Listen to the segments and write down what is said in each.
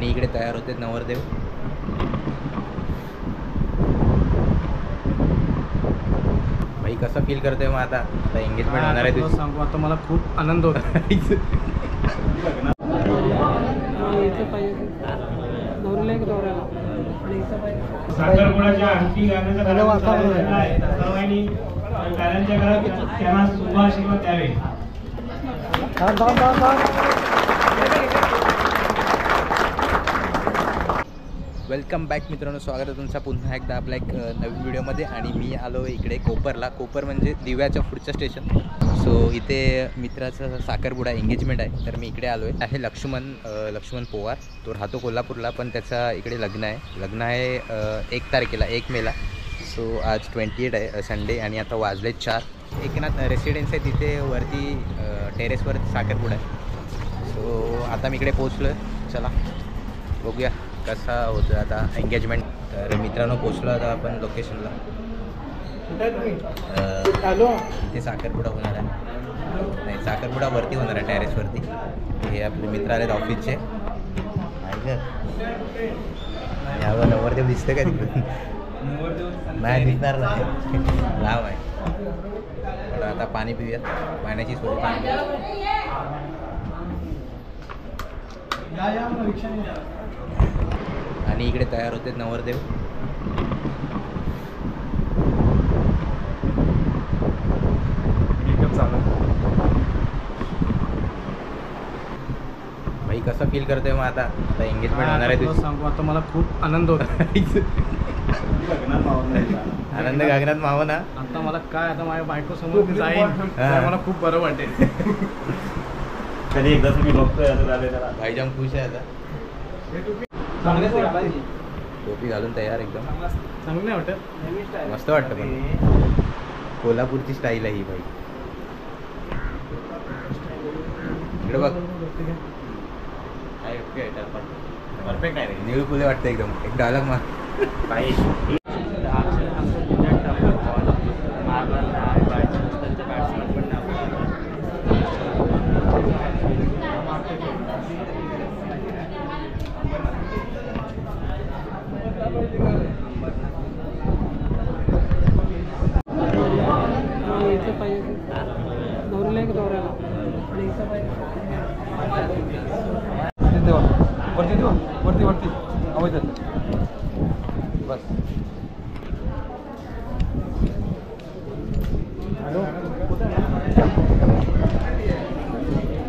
आणि इकडे तयार होते नवरदेव. भाई कसं फील करतोय मग आता एंगेजमेंट होणार आहे तुझी? सांगू आता मला खूप आनंद होतो. साखरपुड्याच्या आणखी गाण्याचा कार्यक्रम आहे. सर्वांनी कार्यांच्या घरात त्यांना शुभाशीर्वाद द्यावे. वेलकम बॅक मित्रांनो, स्वागत आहे तुमचं पुन्हा एकदा आपल्या एक नवीन व्हिडिओमध्ये. आणि मी आलो इकडे कोपरला. कोपर म्हणजे दिव्याच्या पुढचं स्टेशन. सो इथे मित्राचं साखरपुडा एंगेजमेंट आहे, तर मी इकडे आलो आहे. लक्ष्मण पोवार, तो राहतो कोल्हापूरला, पण त्याचा इकडे लग्न आहे 1 तारखेला 1 मेला. सो आज 28 आहे संडे आणि आता वाजले 4. एकनाथ रेसिडेन्स आहे तिथे वरती टेरेसवर साखरपुडा आहे. सो आता मी इकडे पोचलो आहे. चला बघूया कसा होतं आता एंगेजमेंट. तर मित्रांनो पोचलो आता आपण लोकेशनला. इथे साखरपुडा होणार आहे. नाही, साखरपुडा वरती होणार आहे टेरेसवरती. हे आपले मित्र आलेत ऑफिसचे. यावर नवरदेव दिसतं का तिकडून? नाही दिसणार नाही, लाव आहे. पण आता पाणी पिऊयात, पाण्याची सोय पाणी. आणि इकडे तयार होते नवरदेव. भाई कसं फील करतोय मग आता एंगेजमेंट होणार आहे तुझी? सांगू आता मला खूप आनंद होतो. आनंद गगनात मावो ना. आता मला काय, आता माझ्या बायको समोर जाईल, मला खूप बरं वाटेल. कधी एकदा मी बघतोय असं झालं. भाई जाम खुश आहे आता. टोपी घालून तयार एकदम चांगलं नाही वाटत? मस्त वाटतं. पण कोल्हापूरची स्टाईल आहे ही भाई. इकडे बघ, परफेक्ट आहे रे. निळू फुले वाटतं एकदम. एक डायलॉग मार. वरती आवाज बस. हॅलो.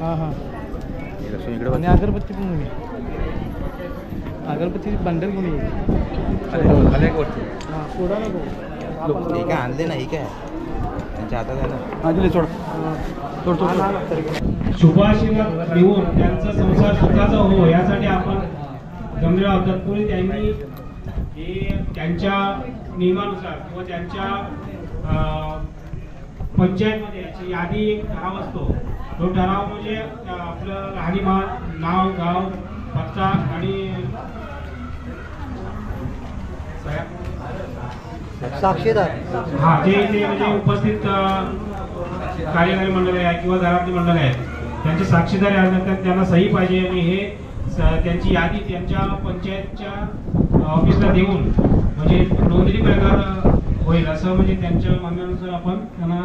हां इकडे आणि अगरबत्ती पण घेऊन, अगरबत्ती बंडल घेऊन ये. मला एक वरती. हां सोडा नको. हे काय आणले ना? हे काय त्यांच्या हातात आहे ना? हां दिले सोड. शुभाशीर्वाद देऊन त्यांचा संसार सुखाचा हो यासाठी आपण गंभीर आहोत. तत्पूर्वी त्यांनी हे त्यांच्या नियमानुसार किंवा त्यांच्या पंचायतमध्ये याची यादी एक ठराव असतो. तो ठराव म्हणजे आपलं राहणीमान, नाव, गाव, पत्ता आणि साक्षीदार. हा जे म्हणजे उपस्थित कार्यकारी मंडळी आहे किंवा घरातली मंडळी आहेत त्यांचे साक्षीदार असतात, त्यांना सही पाहिजे. आणि हे त्यांची यादी त्यांच्या पंचायतच्या ऑफिसला देऊन म्हणजे नोंदणी प्रकार होईल असं म्हणजे त्यांच्या म्हणण्यानुसार आपण त्यांना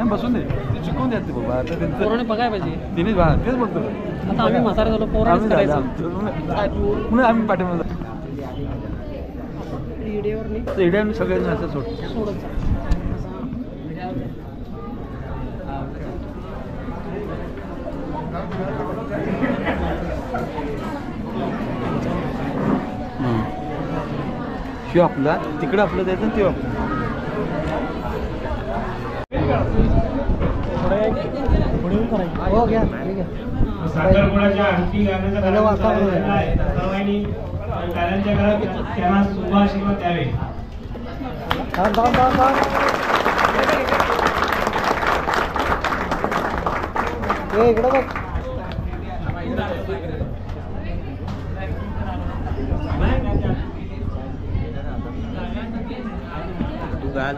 बसून दे, शिकवून द्या ते बाबा. आता त्यांचं बघायला पाहिजे. तिने तेच बघतो. आता आम्ही म्हातारे झालो पोरांनीच करायचं आम्ही पाठीमध्ये व्हिडिओवर नाही सगळे सोडत जा. शिव आपला तिकडं आपलं द्यायचं ना हो घ्या ठीक आहे. साखरपुड्याच्या आणखी गाण्याचा कार्यक्रम झालेला आहे. सर्वांनी त्यांच्या घरात त्यांना शुभ आशीर्वाद द्यावे. इकडे बघ. तू घाल.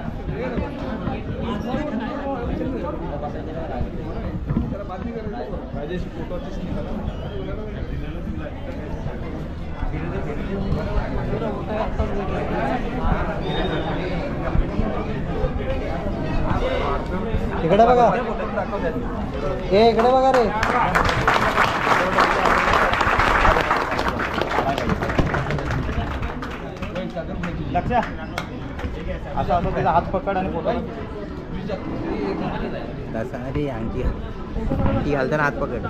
इकडे बघा. इकडे बघा रे. लक्ष आता त्याचा हात पकड आणि तसा रे अंगठी ती घालताना हात पकड.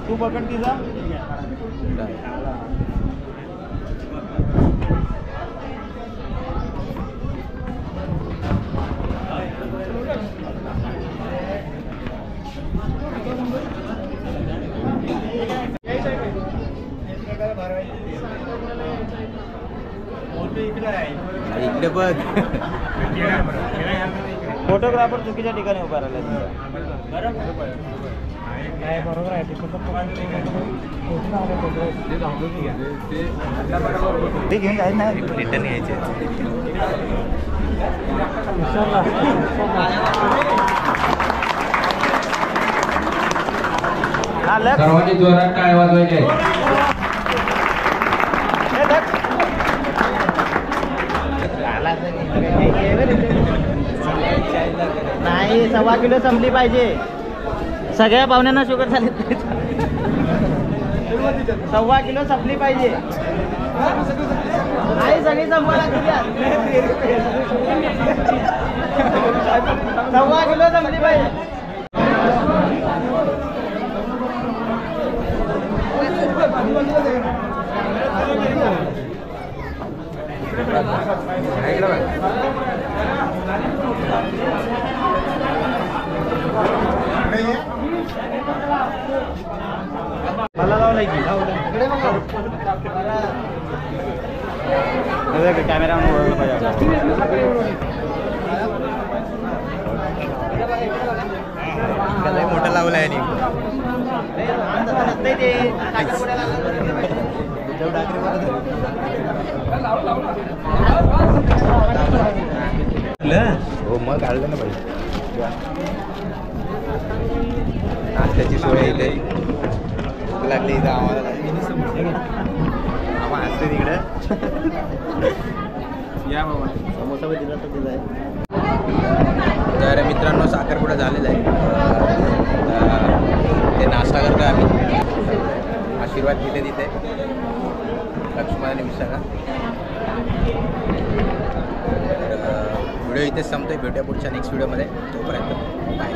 तू पकड तिचा. इकडे बघ. फोटोग्राफर चुकीच्या ठिकाणी उभा राहिला. बरोबर आहे. ते घेऊन जायचं नाही. रिटर्न यायचे. सर्वांनी जोरात टाळ्या वाजवायचे. नाही 1.25 किलो संपली पाहिजे. सगळ्या पाहुण्यांना शुगर झाली. 1.25 किलो संपली पाहिजे. नाही सगळी संपायला 1.25 किलो संपली पाहिजे. मला लावलाय की कॅमेरा मोठा लावला आहे. हो मग काढलं ना पाहिजे. नाश्त्याची सोय इथे लागली. इथं आम्हाला असते तिकडं. या बाबा समोसा दिला तर दिला आहे. तर मित्रांनो साखरपुडा झालेला आहे. ते नाश्ता करतो आम्ही. आशीर्वाद तिथे तिथे लक्ष्मण मिश्रा. व्हिडिओ इथेच संपतोय. भेटूया पुढच्या नेक्स्ट व्हिडिओमध्ये. तोपर्यंत बाय.